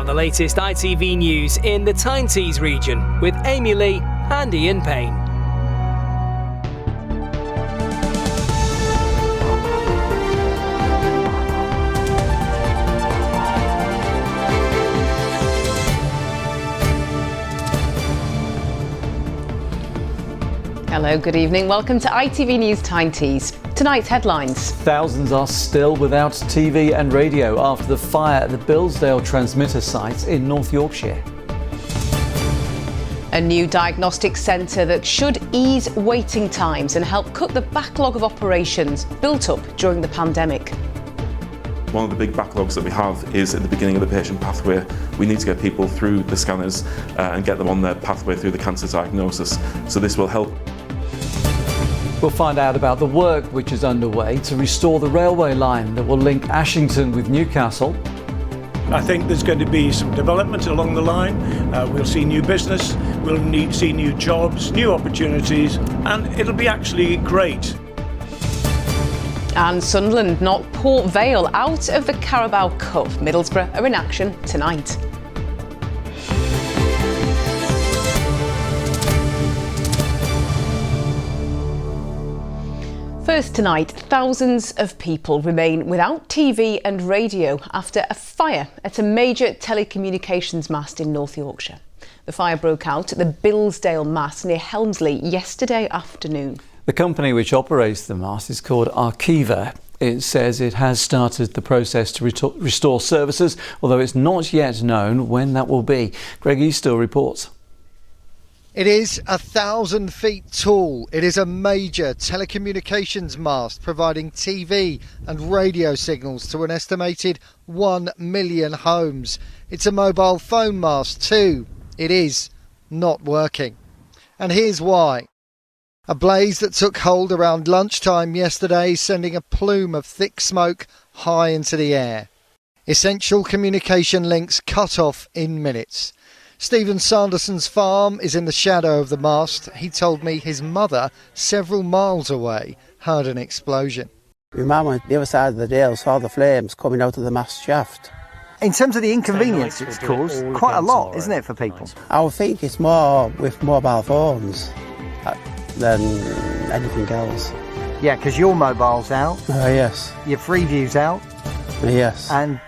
the latest ITV news in the Tyne region with Amy Lee and Ian Payne. Hello, good evening. Welcome to ITV News Tyne Tees. Tonight's headlines. Thousands are still without TV and radio after the fire at the Billsdale transmitter site in North Yorkshire. A new diagnostic centre that should ease waiting times and help cut the backlog of operations built up during the pandemic. One of the big backlogs that we have is at the beginning of the patient pathway. We need to get people through the scanners and get them on their pathway through the cancer diagnosis. So this will help. We'll find out about the work which is underway to restore the railway line that will link Ashington with Newcastle. I think there's going to be some development along the line. We'll see new business, we'll see new jobs, new opportunities, and it'll be actually great. And Sunderland knocked Port Vale out of the Carabao Cup. Middlesbrough are in action tonight. First tonight, thousands of people remain without TV and radio after a fire at a major telecommunications mast in North Yorkshire. The fire broke out at the Billsdale mast near Helmsley yesterday afternoon. The company which operates the mast is called Arqiva. It says it has started the process to restore services, although it's not yet known when that will be. Greg Eastill reports. It is 1,000 feet tall. It is a major telecommunications mast providing TV and radio signals to an estimated 1 million homes. It's a mobile phone mast too. It is not working. And here's why. A blaze that took hold around lunchtime yesterday, sending a plume of thick smoke high into the air. Essential communication links cut off in minutes. Stephen Sanderson's farm is in the shadow of the mast. He told me his mother, several miles away, heard an explosion. My mum went to the other side of the dale, saw the flames coming out of the mast shaft. In terms of the inconvenience it's caused, quite a lot, isn't it, for people? I would think it's more with mobile phones than anything else. Yeah, because your mobile's out. Oh, yes. Your Freeview's out. Yes. And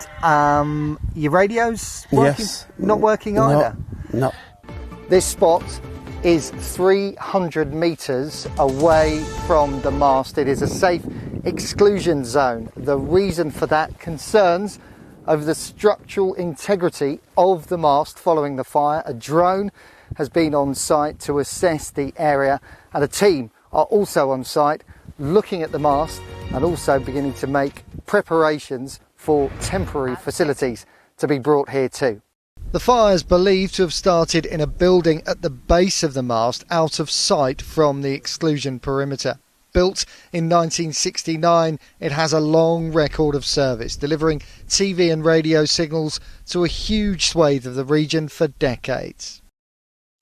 your radio's working? Yes. Not working either? No. This spot is 300 metres away from the mast. It is a safe exclusion zone. The reason for that, concerns over the structural integrity of the mast following the fire. A drone has been on site to assess the area, and a team are also on site looking at the mast and also beginning to make preparations for temporary facilities to be brought here too. The fire is believed to have started in a building at the base of the mast, out of sight from the exclusion perimeter. Built in 1969, it has a long record of service, delivering TV and radio signals to a huge swathe of the region for decades.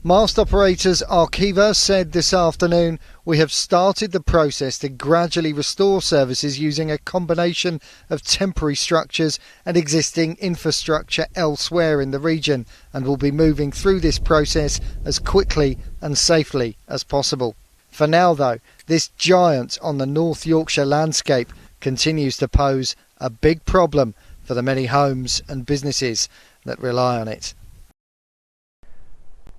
Mast operators Arqiva said this afternoon, "We have started the process to gradually restore services using a combination of temporary structures and existing infrastructure elsewhere in the region, and will be moving through this process as quickly and safely as possible." For now though, this giant on the North Yorkshire landscape continues to pose a big problem for the many homes and businesses that rely on it.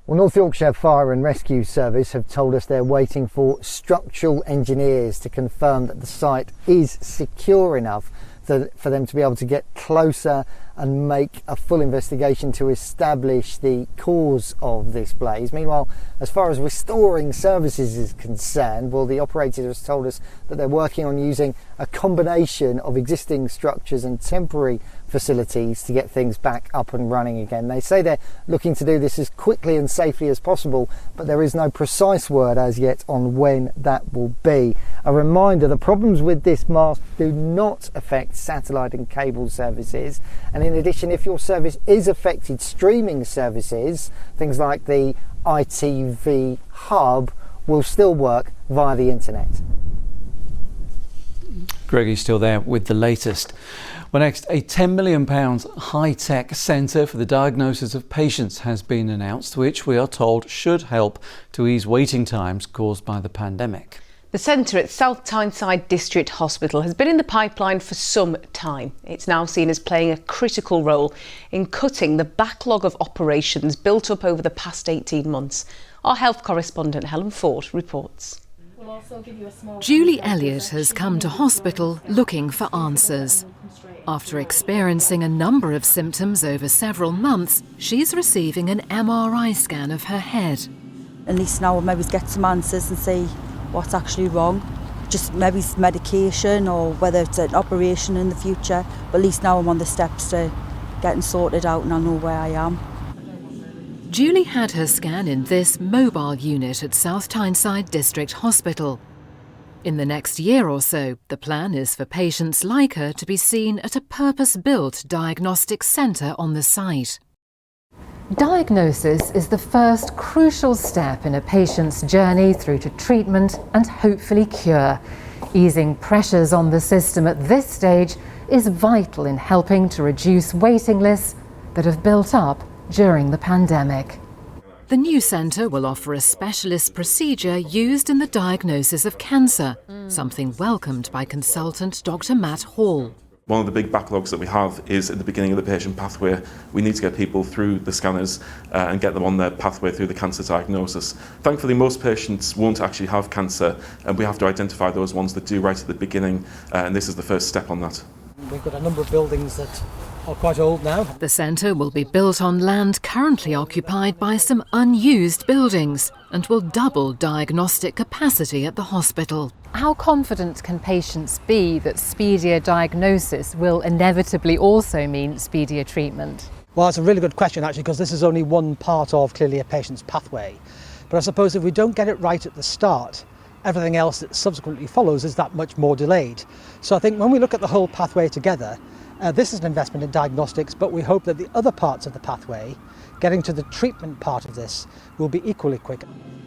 Well, North Yorkshire Fire and Rescue Service have told us they're waiting for structural engineers to confirm that the site is secure enough for them to be able to get closer and make a full investigation to establish the cause of this blaze. Meanwhile, as far as restoring services is concerned, well, the operator has told us that they're working on using a combination of existing structures and temporary facilities to get things back up and running again. They say they're looking to do this as quickly and safely as possible, but there is no precise word as yet on when that will be. A reminder, the problems with this mast do not affect satellite and cable services, and in addition, if your service is affected, streaming services, things like the ITV hub, will still work via the internet. Greggy's still there with the latest. Well, next, a £10 million high-tech centre for the diagnosis of patients has been announced, which we are told should help to ease waiting times caused by the pandemic. The centre at South Tyneside District Hospital has been in the pipeline for some time. It's now seen as playing a critical role in cutting the backlog of operations built up over the past 18 months. Our health correspondent Helen Ford reports. Julie Elliott has come to hospital looking for answers. After experiencing a number of symptoms over several months, she's receiving an MRI scan of her head. At least now we'll maybe get some answers and see what's actually wrong. Just maybe medication or whether it's an operation in the future. But at least now I'm on the steps to getting sorted out and I know where I am. Julie had her scan in this mobile unit at South Tyneside District Hospital. In the next year or so, the plan is for patients like her to be seen at a purpose-built diagnostic centre on the site. Diagnosis is the first crucial step in a patient's journey through to treatment and hopefully cure. Easing pressures on the system at this stage is vital in helping to reduce waiting lists that have built up during the pandemic. The new centre will offer a specialist procedure used in the diagnosis of cancer, something welcomed by consultant Dr. Matt Hall. One of the big backlogs that we have is at the beginning of the patient pathway. We need to get people through the scanners and get them on their pathway through the cancer diagnosis. Thankfully, most patients won't actually have cancer, and we have to identify those ones that do right at the beginning, and this is the first step on that. We've got a number of buildings that are quite old now. The centre will be built on land currently occupied by some unused buildings and will double diagnostic capacity at the hospital. How confident can patients be that speedier diagnosis will inevitably also mean speedier treatment? Well, it's a really good question actually, because this is only one part of clearly a patient's pathway. But I suppose if we don't get it right at the start, everything else that subsequently follows is that much more delayed. So I think when we look at the whole pathway together, this is an investment in diagnostics, but we hope that the other parts of the pathway, getting to the treatment part of this, will be equally quick.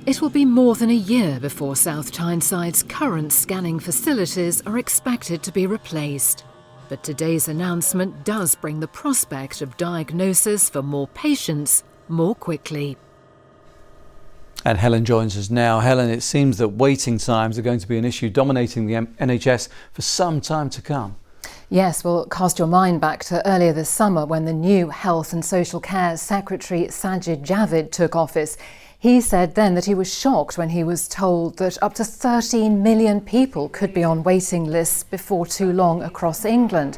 It will be more than a year before South Tyneside's current scanning facilities are expected to be replaced. But today's announcement does bring the prospect of diagnosis for more patients more quickly. And Helen joins us now. Helen, it seems that waiting times are going to be an issue dominating the NHS for some time to come. Yes, well, cast your mind back to earlier this summer when the new Health and Social Care Secretary Sajid Javid took office. He said then that he was shocked when he was told that up to 13 million people could be on waiting lists before too long across England.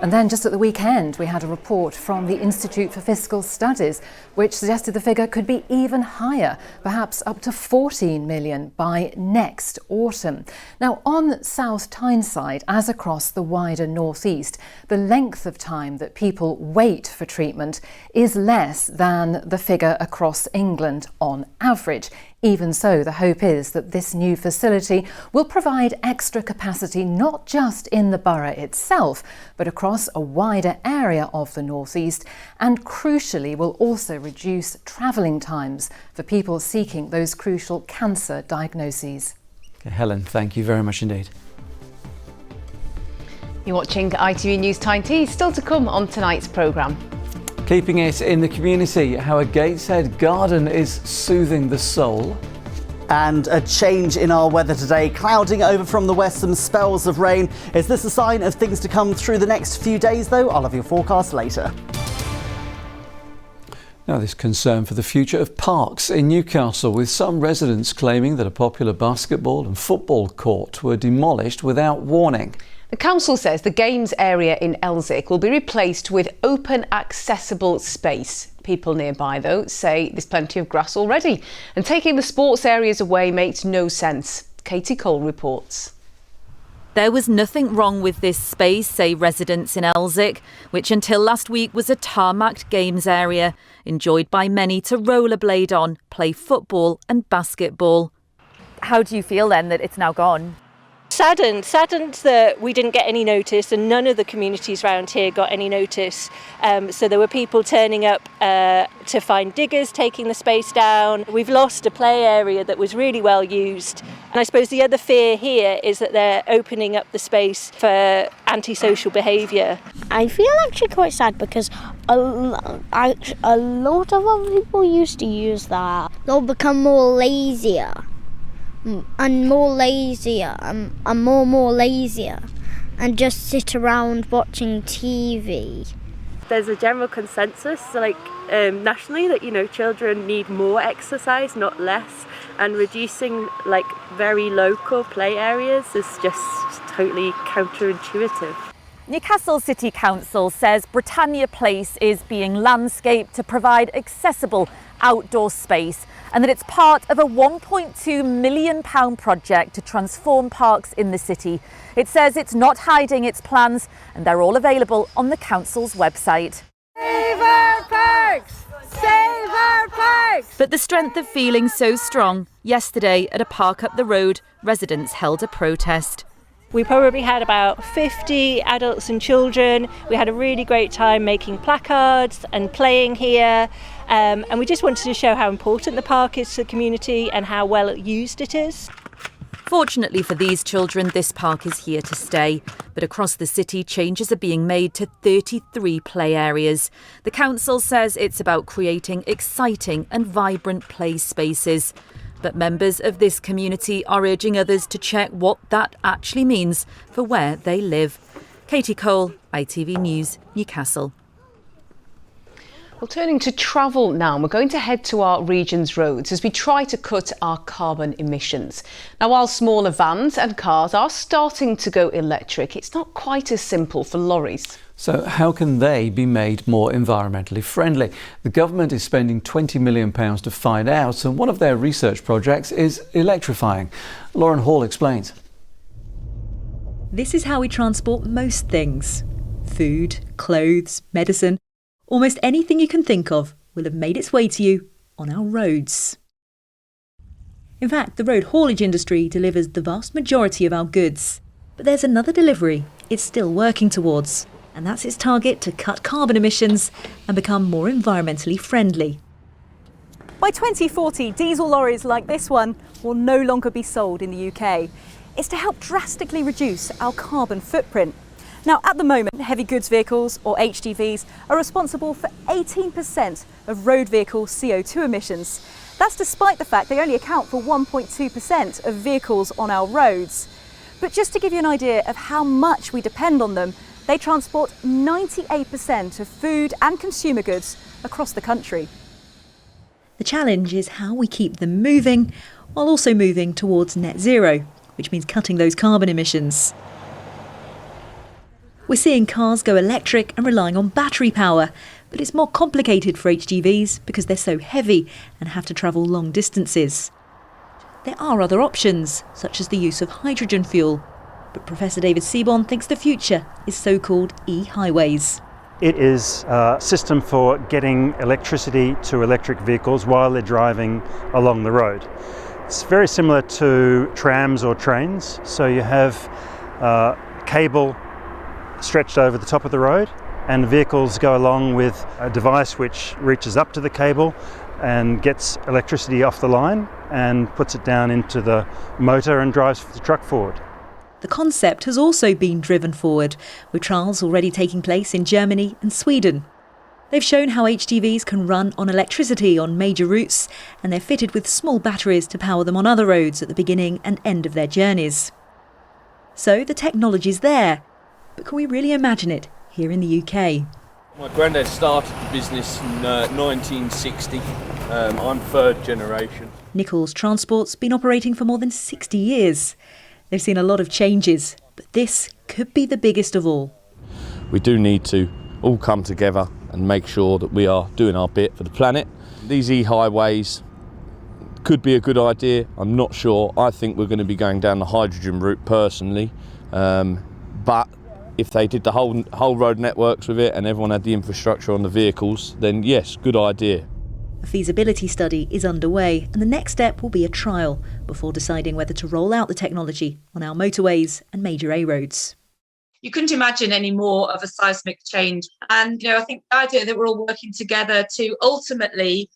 And then just at the weekend, we had a report from the Institute for Fiscal Studies, which suggested the figure could be even higher, perhaps up to 14 million by next autumn. Now, on South Tyneside, as across the wider North East, the length of time that people wait for treatment is less than the figure across England on average. Even so, the hope is that this new facility will provide extra capacity not just in the borough itself, but across a wider area of the North East, and crucially will also reduce travelling times for people seeking those crucial cancer diagnoses. Okay, Helen, thank you very much indeed. You're watching ITV News Tyne Tea, still to come on tonight's programme. Keeping it in the community, how a Gateshead garden is soothing the soul. And a change in our weather today, clouding over from the west, some spells of rain. Is this a sign of things to come through the next few days though? I'll have your forecast later. Now, there's concern for the future of parks in Newcastle, with some residents claiming that a popular basketball and football court were demolished without warning. The council says the games area in Elsick will be replaced with open accessible space. People nearby, though, say there's plenty of grass already, and taking the sports areas away makes no sense. Katie Cole reports. There was nothing wrong with this space, say residents in Elsick, which until last week was a tarmacked games area, enjoyed by many to rollerblade on, play football and basketball. How do you feel then that it's now gone? saddened that we didn't get any notice, and none of the communities around here got any notice. So there were people turning up to find diggers taking the space down. We've lost a play area that was really well used. And I suppose the other fear here is that they're opening up the space for antisocial behaviour. I feel actually quite sad because a lot of other people used to use that. They'll become more lazier and more lazier and more lazier and just sit around watching TV. There's a general consensus nationally that children need more exercise, not less, and reducing very local play areas is just totally counterintuitive. Newcastle City Council says Britannia Place is being landscaped to provide accessible outdoor space, and that it's part of a £1.2 million project to transform parks in the city. It says it's not hiding its plans, and they're all available on the council's website. Save our parks! Save our parks! But the strength of feeling so strong, yesterday at a park up the road, residents held a protest. We probably had about 50 adults and children. We had a really great time making placards and playing here. And we just wanted to show how important the park is to the community and how well used it is. Fortunately for these children, this park is here to stay. But across the city, changes are being made to 33 play areas. The council says it's about creating exciting and vibrant play spaces. But members of this community are urging others to check what that actually means for where they live. Katie Cole, ITV News, Newcastle. Well, turning to travel now, we're going to head to our region's roads as we try to cut our carbon emissions. Now, while smaller vans and cars are starting to go electric, it's not quite as simple for lorries. So how can they be made more environmentally friendly? The government is spending £20 million to find out, and one of their research projects is electrifying. Lauren Hall explains. This is how we transport most things. Food, clothes, medicine. Almost anything you can think of will have made its way to you on our roads. In fact, the road haulage industry delivers the vast majority of our goods. But there's another delivery it's still working towards, and that's its target to cut carbon emissions and become more environmentally friendly. By 2040, diesel lorries like this one will no longer be sold in the UK. It's to help drastically reduce our carbon footprint. Now, at the moment, heavy goods vehicles, or HGVs, are responsible for 18% of road vehicle CO2 emissions. That's despite the fact they only account for 1.2% of vehicles on our roads. But just to give you an idea of how much we depend on them, they transport 98% of food and consumer goods across the country. The challenge is how we keep them moving while also moving towards net zero, which means cutting those carbon emissions. We're seeing cars go electric and relying on battery power, but it's more complicated for HGVs because they're so heavy and have to travel long distances. There are other options, such as the use of hydrogen fuel, but Professor David Seaborn thinks the future is so-called e-highways. It is a system for getting electricity to electric vehicles while they're driving along the road. It's very similar to trams or trains, so you have cable stretched over the top of the road, and vehicles go along with a device which reaches up to the cable and gets electricity off the line and puts it down into the motor and drives the truck forward. The concept has also been driven forward, with trials already taking place in Germany and Sweden. They've shown how HGVs can run on electricity on major routes, and they're fitted with small batteries to power them on other roads at the beginning and end of their journeys. So the technology's there. But can we really imagine it here in the UK? My granddad started the business in 1960. I'm third generation. Nichols Transport's been operating for more than 60 years. They've seen a lot of changes, but this could be the biggest of all. We do need to all come together and make sure that we are doing our bit for the planet. These e-highways could be a good idea. I'm not sure. I think we're going to be going down the hydrogen route personally. But if they did the whole road networks with it and everyone had the infrastructure on the vehicles, then yes, good idea. A feasibility study is underway, and the next step will be a trial before deciding whether to roll out the technology on our motorways and major A roads. You couldn't imagine any more of a seismic change. And, I think the idea that we're all working together to ultimately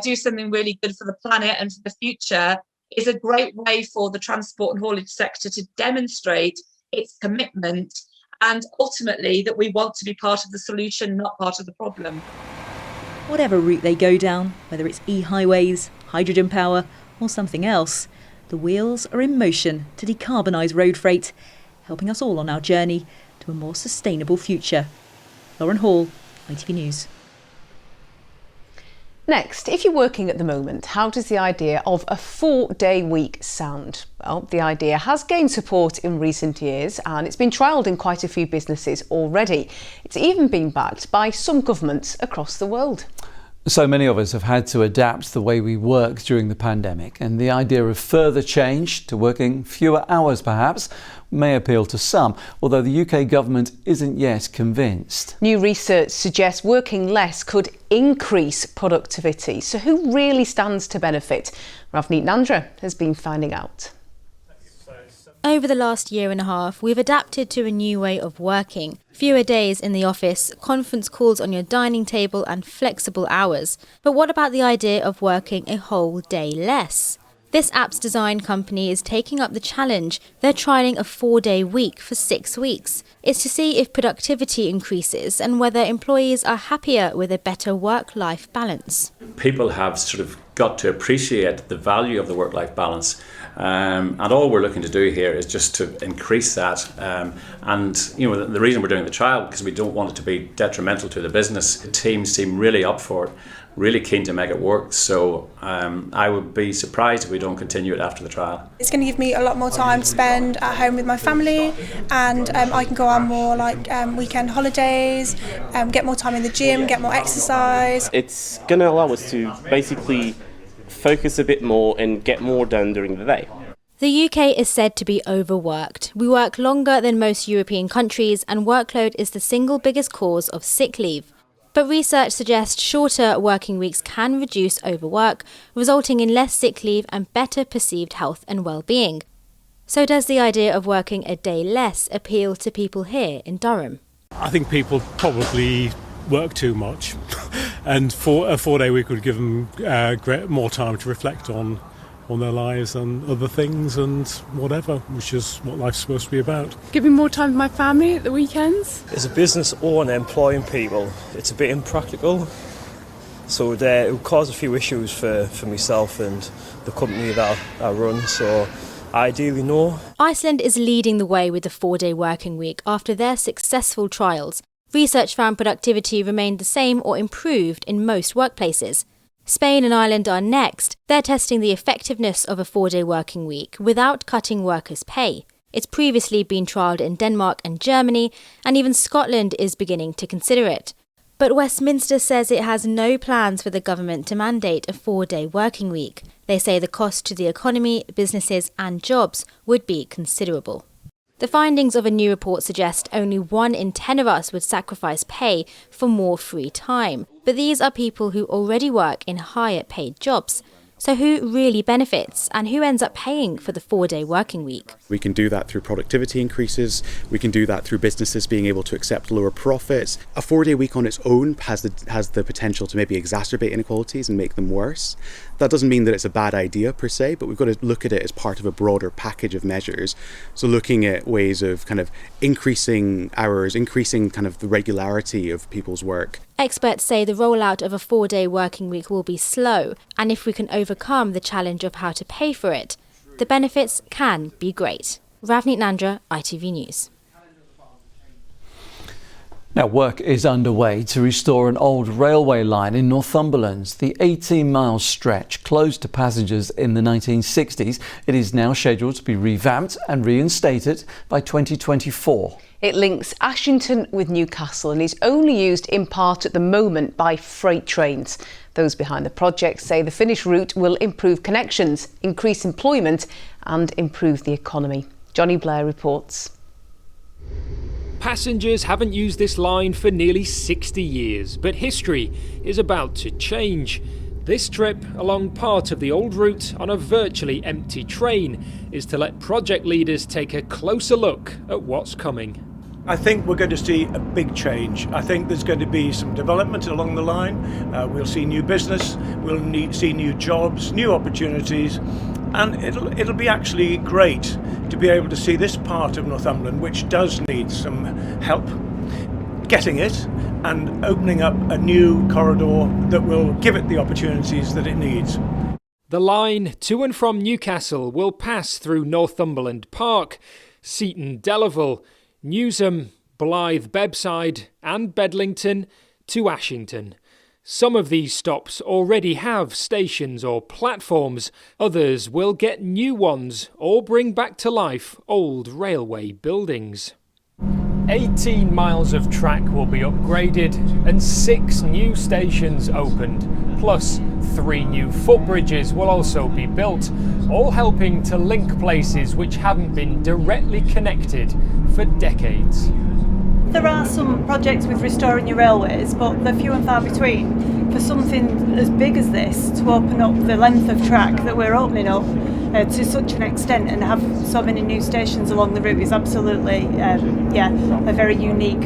do something really good for the planet and for the future is a great way for the transport and haulage sector to demonstrate its commitment and ultimately that we want to be part of the solution, not part of the problem. Whatever route they go down, whether it's e-highways, hydrogen power or something else, the wheels are in motion to decarbonise road freight, helping us all on our journey to a more sustainable future. Lauren Hall, ITV News. Next, if you're working at the moment, how does the idea of a 4-day week sound? Well, the idea has gained support in recent years and it's been trialled in quite a few businesses already. It's even been backed by some governments across the world. So many of us have had to adapt the way we work during the pandemic, and the idea of further change to working fewer hours perhaps may appeal to some, although the UK government isn't yet convinced. New research suggests working less could increase productivity. So who really stands to benefit? Ravneet Nandra has been finding out. Over the last year and a half, we've adapted to a new way of working. Fewer days in the office, conference calls on your dining table and flexible hours. But what about the idea of working a whole day less? This apps design company is taking up the challenge. They're trialling a 4-day week for 6 weeks. It's to see if productivity increases and whether employees are happier with a better work-life balance. People have sort of got to appreciate the value of the work-life balance. And all we're looking to do here is just to increase that. And the reason we're doing the trial, because we don't want it to be detrimental to the business. The team seem really up for it, really keen to make it work. So I would be surprised if we don't continue it after the trial. It's going to give me a lot more time to spend at home with my family, and I can go on more weekend holidays, get more time in the gym, get more exercise. It's going to allow us to basically focus a bit more and get more done during the day. The UK is said to be overworked. We work longer than most European countries, and workload is the single biggest cause of sick leave. But research suggests shorter working weeks can reduce overwork, resulting in less sick leave and better perceived health and well-being. So does the idea of working a day less appeal to people here in Durham? I think people probably work too much, and for a 4-day week would give them more time to reflect on their lives and other things and whatever, which is what life's supposed to be about. Giving more time to my family at the weekends. As a business owner employing people, it's a bit impractical, so it will cause a few issues for myself and the company that I run, so ideally no. Iceland is leading the way with the 4-day working week after their successful trials. Research found productivity remained the same or improved in most workplaces. Spain and Ireland are next. They're testing the effectiveness of a 4-day working week without cutting workers' pay. It's previously been trialled in Denmark and Germany, and even Scotland is beginning to consider it. But Westminster says it has no plans for the government to mandate a 4-day working week. They say the cost to the economy, businesses and jobs would be considerable. The findings of a new report suggest only 1 in 10 of us would sacrifice pay for more free time. But these are people who already work in higher paid jobs. So who really benefits and who ends up paying for the 4-day working week? We can do that through productivity increases. We can do that through businesses being able to accept lower profits. A 4-day week on its own has the potential to maybe exacerbate inequalities and make them worse. That doesn't mean that it's a bad idea per se, but we've got to look at it as part of a broader package of measures. So looking at ways of kind of increasing hours, increasing kind of the regularity of people's work. Experts say the rollout of a 4-day working week will be slow, and if we can overcome the challenge of how to pay for it, the benefits can be great. Ravneet Nandra, ITV News. Now, work is underway to restore an old railway line in Northumberlands. The 18-mile stretch closed to passengers in the 1960s. It is now scheduled to be revamped and reinstated by 2024. It links Ashington with Newcastle and is only used in part at the moment by freight trains. Those behind the project say the finished route will improve connections, increase employment and improve the economy. Johnny Blair reports. Passengers haven't used this line for nearly 60 years, but history is about to change. This trip along part of the old route on a virtually empty train is to let project leaders take a closer look at what's coming. I think we're going to see a big change. I think there's going to be some development along the line. We'll see new business, we'll see new jobs, new opportunities, and it'll be actually great to be able to see this part of Northumberland, which does need some help getting it and opening up a new corridor that will give it the opportunities that it needs. The line to and from Newcastle will pass through Northumberland Park, Seaton Delaval, Newsham, Blythe Bebside and Bedlington to Ashington. Some of these stops already have stations or platforms, others will get new ones or bring back to life old railway buildings. 18 miles of track will be upgraded and 6 new stations opened, plus 3 new footbridges will also be built, all helping to link places which haven't been directly connected for decades. There are some projects with restoring your railways, but they're few and far between. For something as big as this to open up the length of track that we're opening up to such an extent and have so many new stations along the route is absolutely a very unique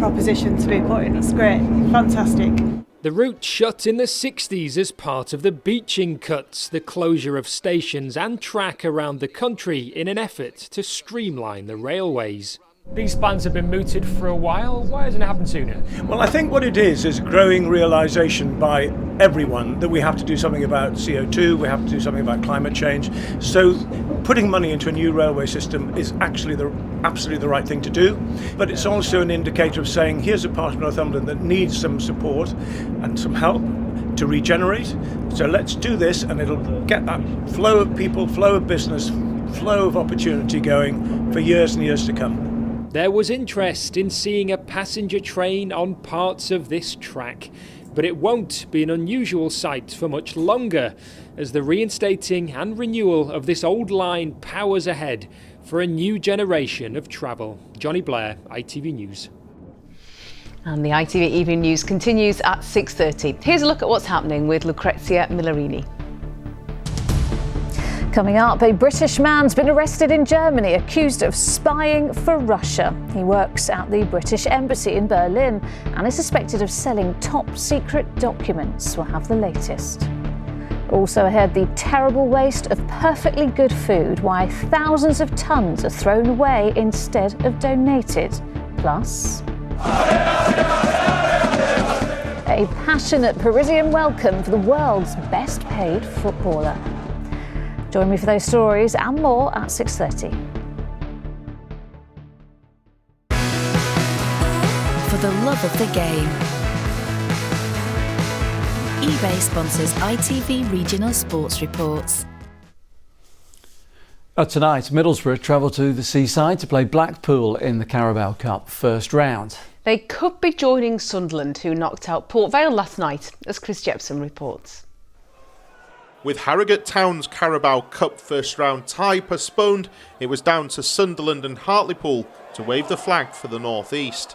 proposition to be put in. It's great, fantastic. The route shut in the 60s as part of the beaching cuts, the closure of stations and track around the country in an effort to streamline the railways. These plans have been mooted for a while. Why hasn't it happened sooner? Well, I think what it is a growing realisation by everyone that we have to do something about CO2, we have to do something about climate change. So putting money into a new railway system is actually absolutely the right thing to do. But it's also an indicator of saying, here's a part of Northumberland that needs some support and some help to regenerate. So let's do this, and it'll get that flow of people, flow of business, flow of opportunity going for years and years to come. There was interest in seeing a passenger train on parts of this track, but it won't be an unusual sight for much longer as the reinstating and renewal of this old line powers ahead for a new generation of travel. Johnny Blair, ITV News. And the ITV Evening News continues at 6:30. Here's a look at what's happening with Lucrezia Millarini. Coming up, a British man's been arrested in Germany accused of spying for Russia. He works at the British Embassy in Berlin and is suspected of selling top secret documents. We'll have the latest. Also ahead, the terrible waste of perfectly good food, why thousands of tonnes are thrown away instead of donated. Plus, a passionate Parisian welcome for the world's best paid footballer. Join me for those stories and more at 6:30. For the love of the game. eBay sponsors ITV Regional Sports Reports. Tonight, Middlesbrough travel to the seaside to play Blackpool in the Carabao Cup first round. They could be joining Sunderland, who knocked out Port Vale last night, as Chris Jepson reports. With Harrogate Town's Carabao Cup first round tie postponed, it was down to Sunderland and Hartlepool to wave the flag for the North East.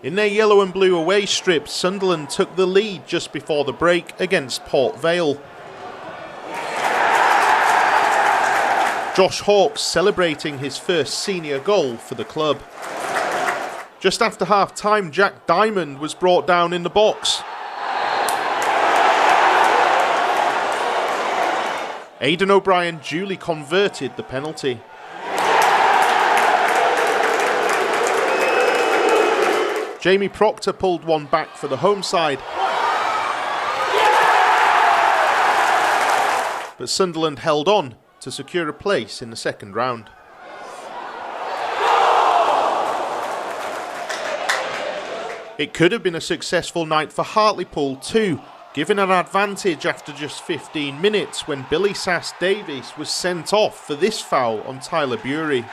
In their yellow and blue away strip, Sunderland took the lead just before the break against Port Vale. Josh Hawkes celebrating his first senior goal for the club. Just after half-time, Jack Diamond was brought down in the box. Aidan O'Brien duly converted the penalty. Jamie Proctor pulled one back for the home side. But Sunderland held on to secure a place in the second round. It could have been a successful night for Hartlepool too, given an advantage after just 15 minutes when Billy Sass Davies was sent off for this foul on Tyler Bury.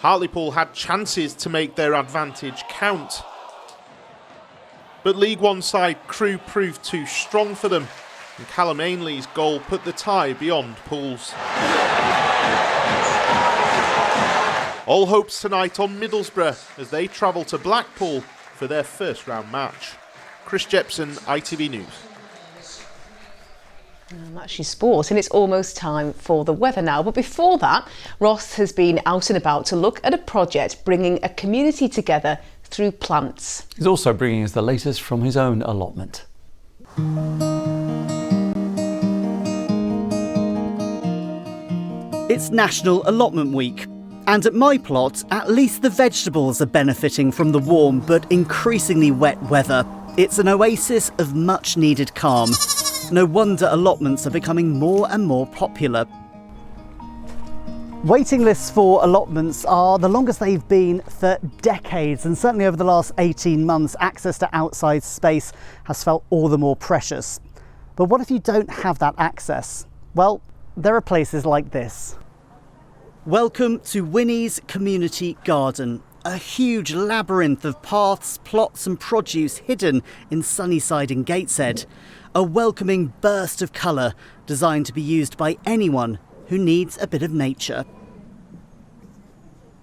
Hartlepool had chances to make their advantage count. But League One side Crewe proved too strong for them, and Callum Ainley's goal put the tie beyond Pools. All hopes tonight on Middlesbrough as they travel to Blackpool for their first round match. Chris Jepson, ITV News. And that's your sport, and it's almost time for the weather now. But before that, Ross has been out and about to look at a project bringing a community together through plants. He's also bringing us the latest from his own allotment. It's National Allotment Week, and at my plot, at least the vegetables are benefiting from the warm but increasingly wet weather. It's an oasis of much needed calm. No wonder allotments are becoming more and more popular. Waiting lists for allotments are the longest they've been for decades, and certainly over the last 18 months, access to outside space has felt all the more precious. But what if you don't have that access? Well, there are places like this. Welcome to Winnie's Community Garden, a huge labyrinth of paths, plots and produce hidden in Sunnyside and Gateshead. A welcoming burst of colour designed to be used by anyone who needs a bit of nature.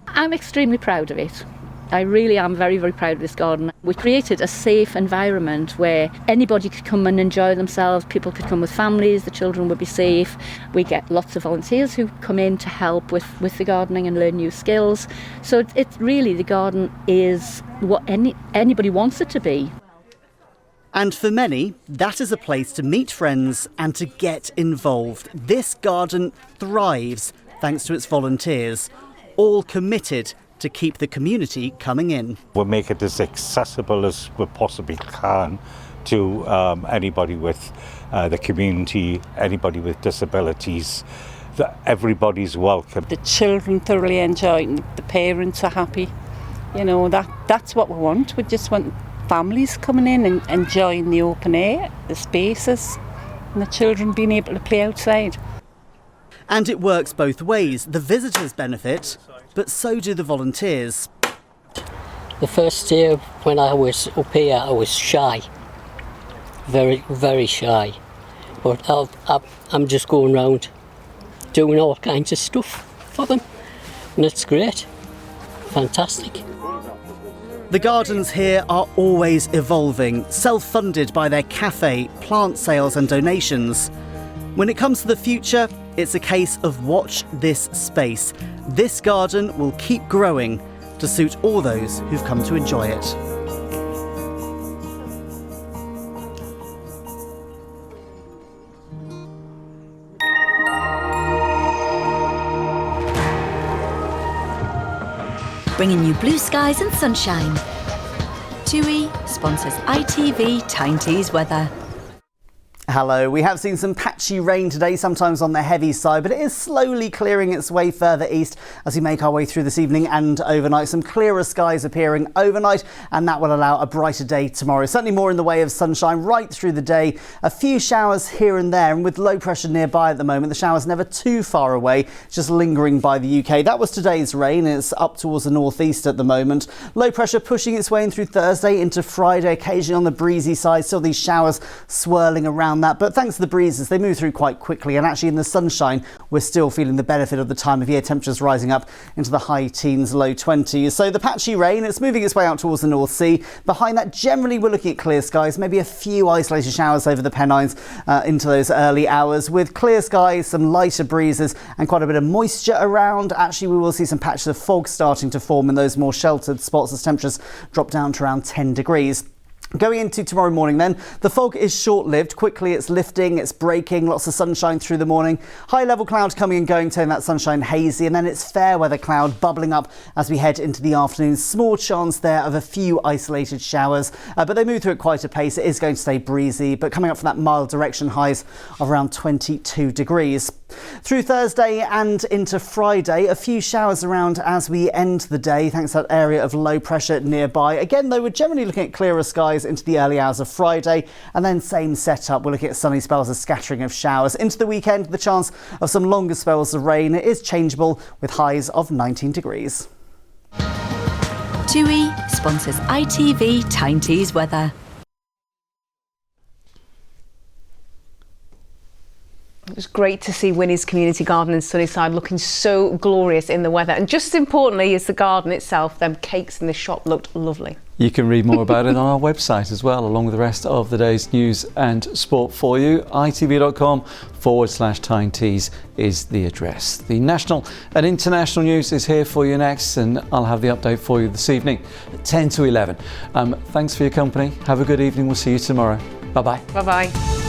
I'm extremely proud of it. I really am very, very proud of this garden. We created a safe environment where anybody could come and enjoy themselves. People could come with families, the children would be safe. We get lots of volunteers who come in to help with the gardening and learn new skills. So it's really, the garden is what anybody wants it to be. And for many, that is a place to meet friends and to get involved. This garden thrives thanks to its volunteers, all committed to keep the community coming in. We'll make it as accessible as we possibly can to anybody with the community, anybody with disabilities. Everybody's welcome. The children thoroughly enjoy it, the parents are happy. You know, that's what we want. We just want families coming in and enjoying the open air, the spaces, and the children being able to play outside. And it works both ways. The visitors benefit, but so do the volunteers. The first year when I was up here, I was shy, very, very shy. But I'm just going around doing all kinds of stuff for them, and it's great, fantastic. The gardens here are always evolving, self-funded by their cafe, plant sales and donations. When it comes to the future, it's a case of watch this space. This garden will keep growing to suit all those who've come to enjoy it. Bringing you blue skies and sunshine. TUI sponsors ITV Tyne Tees weather. Hello, we have seen some patchy rain today, sometimes on the heavy side, but it is slowly clearing its way further east as we make our way through this evening and overnight. Some clearer skies appearing overnight, and that will allow a brighter day tomorrow. Certainly more in the way of sunshine right through the day. A few showers here and there, and with low pressure nearby at the moment, the showers never too far away, just lingering by the UK. That was today's rain. It's up towards the northeast at the moment. Low pressure pushing its way in through Thursday into Friday, occasionally on the breezy side. Still these showers swirling around that, but thanks to the breezes, they move through quite quickly, and actually in the sunshine we're still feeling the benefit of the time of year. Temperatures rising up into the high teens, low 20s. So the patchy rain, it's moving its way out towards the North Sea. Behind that, generally we're looking at clear skies, maybe a few isolated showers over the Pennines into those early hours, with clear skies, some lighter breezes and quite a bit of moisture around. Actually, we will see some patches of fog starting to form in those more sheltered spots as temperatures drop down to around 10 degrees. Going into tomorrow morning then, the fog is short-lived. Quickly it's lifting, it's breaking, lots of sunshine through the morning. High level clouds coming and going, turning that sunshine hazy, and then it's fair weather cloud bubbling up as we head into the afternoon. Small chance there of a few isolated showers, but they move through at quite a pace. It is going to stay breezy, but coming up from that mild direction, highs of around 22 degrees. Through Thursday and into Friday, a few showers around as we end the day, thanks to that area of low pressure nearby. Again, though, we're generally looking at clearer skies into the early hours of Friday, and then same setup. We're looking at sunny spells, a scattering of showers. Into the weekend, the chance of some longer spells of rain is changeable with highs of 19 degrees. TUI sponsors ITV Tyne Tees weather. It was great to see Winnie's Community Garden in Sunnyside looking so glorious in the weather. And just as importantly as the garden itself, them cakes in the shop looked lovely. You can read more about it on our website as well, along with the rest of the day's news and sport for you. itv.com/Tyne Tees is the address. The national and international news is here for you next, and I'll have the update for you this evening at 10 to 11. Thanks for your company. Have a good evening. We'll see you tomorrow. Bye-bye. Bye-bye.